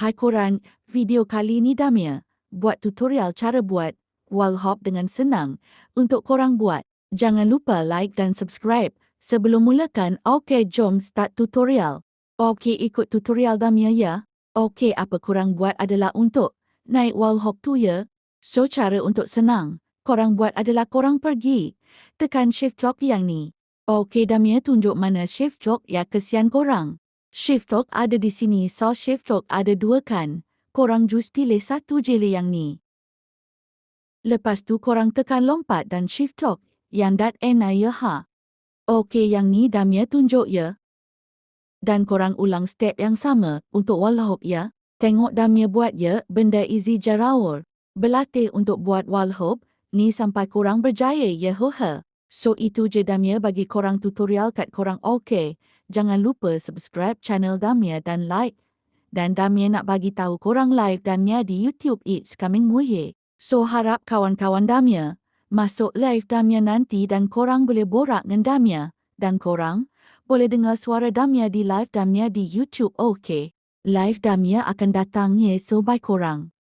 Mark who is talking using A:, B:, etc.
A: Hai korang, video kali ni Damia buat tutorial cara buat wall hop dengan senang untuk korang buat. Jangan lupa like dan subscribe. Sebelum mulakan, okey jom start tutorial. Okey ikut tutorial Damia ya. Okey apa korang buat adalah untuk naik wall hop tu ya. So cara untuk senang, korang buat adalah korang pergi tekan shift lock yang ni. Okey Damia tunjuk mana shift lock ya kesian korang. Shift lock ada di sini, so shift lock ada dua kan. Korang just pilih satu je yang ni. Lepas tu korang tekan lompat dan shift lock yang .ni ya ha. Okey yang ni Damia tunjuk ya. Dan korang ulang step yang sama untuk wall hop ya. Tengok Damia buat ya, benda easy jarawur. Berlatih untuk buat wall hop ni sampai korang berjaya ya hoha. So itu je Damia bagi korang tutorial kat korang okey. Jangan lupa subscribe channel Damia dan like. Dan Damia nak bagi tahu korang live Damia di YouTube It's Coming Muye. So harap kawan-kawan Damia masuk live Damia nanti dan korang boleh borak dengan Damia. Dan korang boleh dengar suara Damia di live Damia di YouTube okey. Live Damia akan datang ye so bye korang.